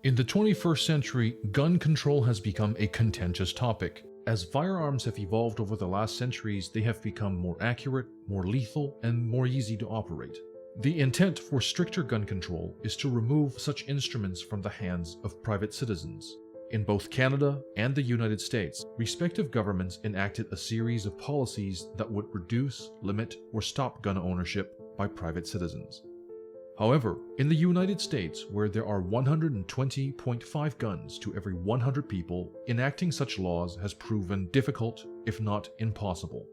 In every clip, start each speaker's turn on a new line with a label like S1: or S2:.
S1: In the 21st century, gun control has become a contentious topic. As firearms have evolved over the last centuries, they have become more accurate, more lethal, and more easy to operate. The intent for stricter gun control is to remove such instruments from the hands of private citizens. In both Canada and the United States, respective governments enacted a series of policies that would reduce, limit, or stop gun ownership by private citizens. However, in the United States, where there are 120.5 guns to every 100 people, enacting such laws has proven difficult, if not impossible.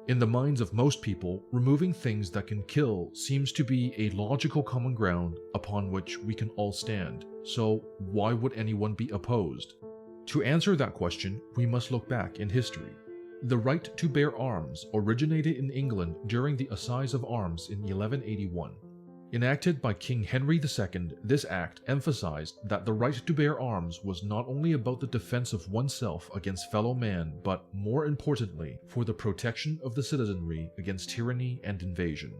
S1: In the minds of most people, removing things that can kill seems to be a logical common ground upon which we can all stand, so why would anyone be opposed? To answer that question, we must look back in history. The right to bear arms originated in England during the Assize of Arms in 1181. Enacted by King Henry II, this act emphasized that the right to bear arms was not only about the defense of oneself against fellow man, but more importantly, for the protection of the citizenry against tyranny and invasion.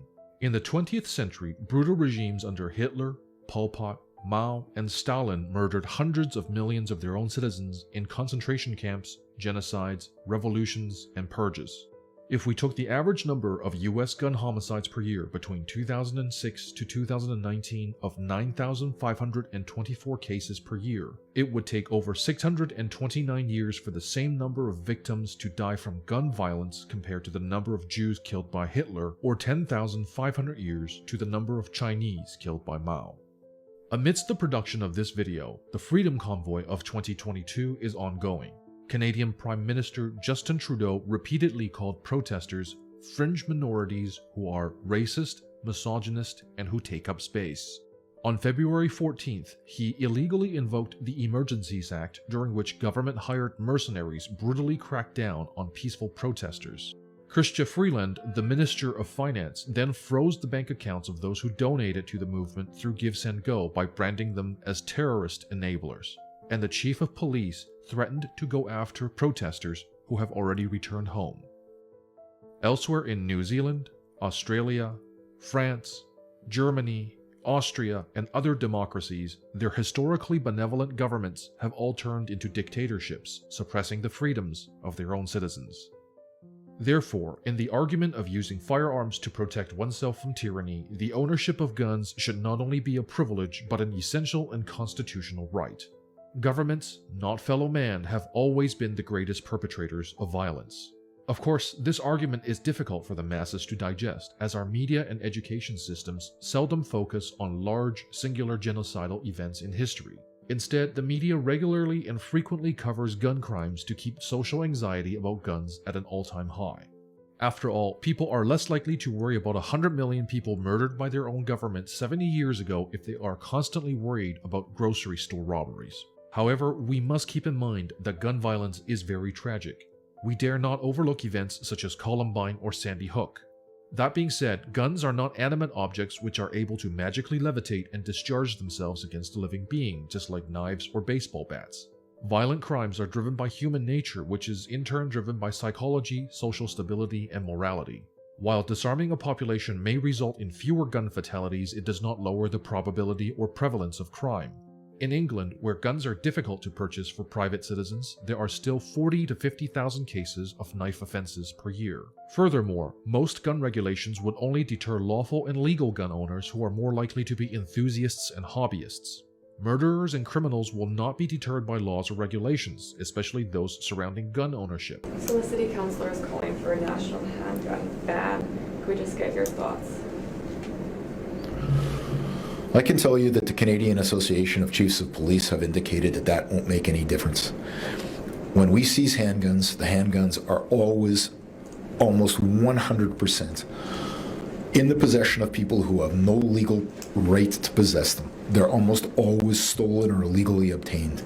S1: In the 20th century, brutal regimes under Hitler, Pol Pot, Mao, and Stalin murdered hundreds of millions of their own citizens in concentration camps, genocides, revolutions, and purges. If we took the average number of US gun homicides per year between 2006 to 2019 of 9,524 cases per year, it would take over 629 years for the same number of victims to die from gun violence compared to the number of Jews killed by Hitler, or 10,500 years to the number of Chinese killed by Mao. Amidst the production of this video, the Freedom Convoy of 2022 is ongoing. Canadian Prime Minister Justin Trudeau repeatedly called protesters fringe minorities who are racist, misogynist, and who take up space. On February 14th, he illegally invoked the Emergencies Act, during which government-hired mercenaries brutally cracked down on peaceful protesters. Chrystia Freeland, the Minister of Finance, then froze the bank accounts of those who donated to the movement through GiveSendGo by branding them as terrorist enablers. And the Chief of Police threatened to go after protesters who have already returned home. Elsewhere in New Zealand, Australia, France, Germany, Austria, and other democracies, their historically benevolent governments have all turned into dictatorships, suppressing the freedoms of their own citizens. Therefore, in the argument of using firearms to protect oneself from tyranny, the ownership of guns should not only be a privilege but an essential and constitutional right. Governments, not fellow man, have always been the greatest perpetrators of violence. Of course, this argument is difficult for the masses to digest, as our media and education systems seldom focus on large, singular genocidal events in history. Instead, the media regularly and frequently covers gun crimes to keep social anxiety about guns at an all-time high. After all, people are less likely to worry about 100 million people murdered by their own government 70 years ago if they are constantly worried about grocery store robberies. However, we must keep in mind that gun violence is very tragic. We dare not overlook events such as Columbine or Sandy Hook. That being said, guns are not animate objects which are able to magically levitate and discharge themselves against a living being, just like knives or baseball bats. Violent crimes are driven by human nature, which is in turn driven by psychology, social stability, and morality. While disarming a population may result in fewer gun fatalities, it does not lower the probability or prevalence of crime. In England, where guns are difficult to purchase for private citizens, there are still 40 to 50,000 cases of knife offenses per year. Furthermore, most gun regulations would only deter lawful and legal gun owners who are more likely to be enthusiasts and hobbyists. Murderers and criminals will not be deterred by laws or regulations, especially those surrounding gun ownership.
S2: So the city councillor is calling for a national handgun ban. Could we just get your thoughts?
S3: I can tell you that the Canadian Association of Chiefs of Police have indicated that that won't make any difference. When we seize handguns, the handguns are always, almost 100%, in the possession of people who have no legal right to possess them. They're almost always stolen or illegally obtained.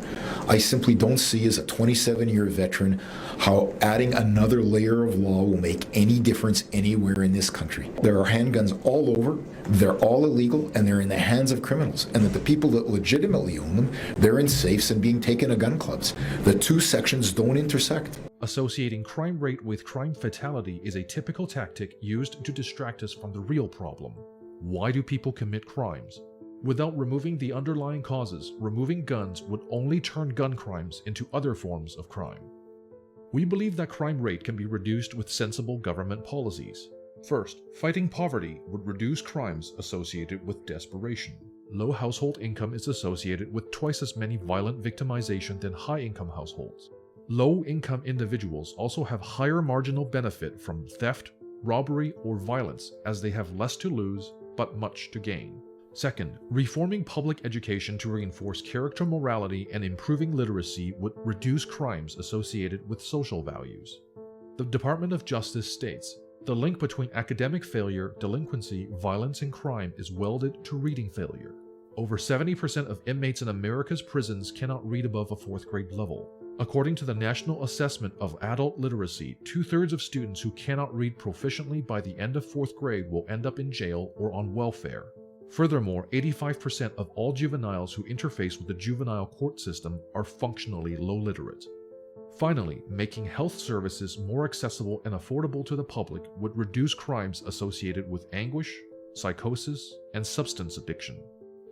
S3: I simply don't see, as a 27-year veteran, how adding another layer of law will make any difference anywhere in this country. There are handguns all over, they're all illegal, and they're in the hands of criminals. And that the people that legitimately own them, they're in safes and being taken to gun clubs. The two sections don't intersect.
S1: Associating crime rate with crime fatality is a typical tactic used to distract us from the real problem. Why do people commit crimes? Without removing the underlying causes, removing guns would only turn gun crimes into other forms of crime. We believe that crime rate can be reduced with sensible government policies. First, fighting poverty would reduce crimes associated with desperation. Low household income is associated with twice as many violent victimization than high-income households. Low-income individuals also have higher marginal benefit from theft, robbery, or violence, as they have less to lose but much to gain. Second, reforming public education to reinforce character morality and improving literacy would reduce crimes associated with social values. The Department of Justice states, the link between academic failure, delinquency, violence, and crime is welded to reading failure. Over 70% of inmates in America's prisons cannot read above a 4th grade level. According to the National Assessment of Adult Literacy, 2/3 of students who cannot read proficiently by the end of 4th grade will end up in jail or on welfare. Furthermore, 85% of all juveniles who interface with the juvenile court system are functionally low literate. Finally, making health services more accessible and affordable to the public would reduce crimes associated with anguish, psychosis, and substance addiction.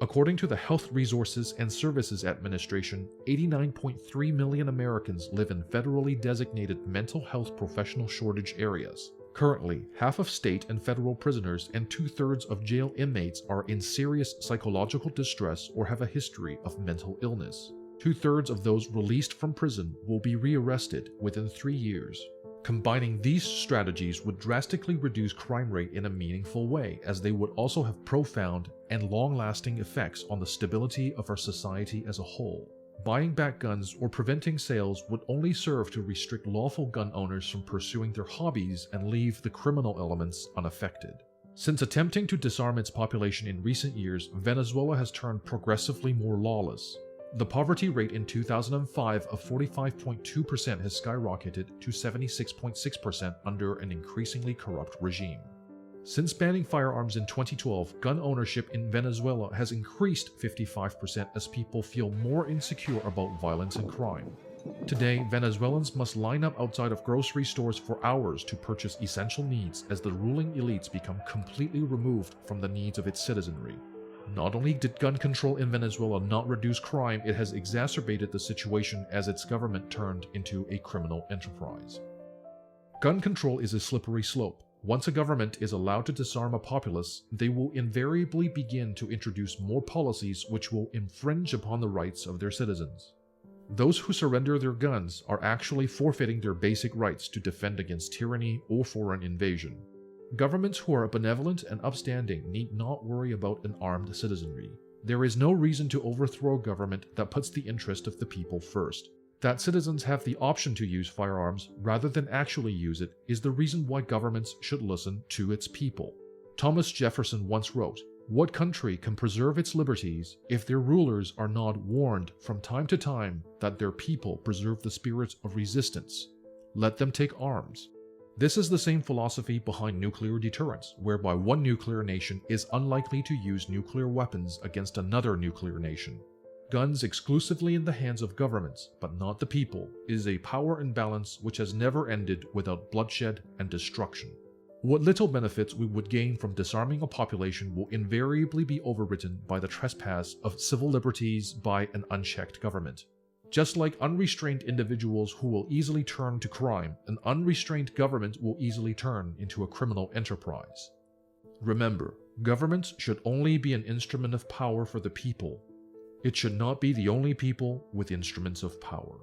S1: According to the Health Resources and Services Administration, 89.3 million Americans live in federally designated mental health professional shortage areas. Currently, half of state and federal prisoners and 2/3 of jail inmates are in serious psychological distress or have a history of mental illness. 2/3 of those released from prison will be rearrested within 3 years. Combining these strategies would drastically reduce crime rate in a meaningful way, as they would also have profound and long-lasting effects on the stability of our society as a whole. Buying back guns or preventing sales would only serve to restrict lawful gun owners from pursuing their hobbies and leave the criminal elements unaffected. Since attempting to disarm its population in recent years, Venezuela has turned progressively more lawless. The poverty rate in 2005 of 45.2% has skyrocketed to 76.6% under an increasingly corrupt regime. Since banning firearms in 2012, gun ownership in Venezuela has increased 55% as people feel more insecure about violence and crime. Today, Venezuelans must line up outside of grocery stores for hours to purchase essential needs as the ruling elites become completely removed from the needs of its citizenry. Not only did gun control in Venezuela not reduce crime, it has exacerbated the situation as its government turned into a criminal enterprise. Gun control is a slippery slope. Once a government is allowed to disarm a populace, they will invariably begin to introduce more policies which will infringe upon the rights of their citizens. Those who surrender their guns are actually forfeiting their basic rights to defend against tyranny or foreign invasion. Governments who are benevolent and upstanding need not worry about an armed citizenry. There is no reason to overthrow a government that puts the interest of the people first. That citizens have the option to use firearms rather than actually use it is the reason why governments should listen to its people. Thomas Jefferson once wrote, "What country can preserve its liberties if their rulers are not warned from time to time that their people preserve the spirit of resistance? Let them take arms." This is the same philosophy behind nuclear deterrence, whereby one nuclear nation is unlikely to use nuclear weapons against another nuclear nation. Guns exclusively in the hands of governments, but not the people, is a power imbalance which has never ended without bloodshed and destruction. What little benefits we would gain from disarming a population will invariably be overwritten by the trespass of civil liberties by an unchecked government. Just like unrestrained individuals who will easily turn to crime, an unrestrained government will easily turn into a criminal enterprise. Remember, governments should only be an instrument of power for the people. It should not be the only people with instruments of power.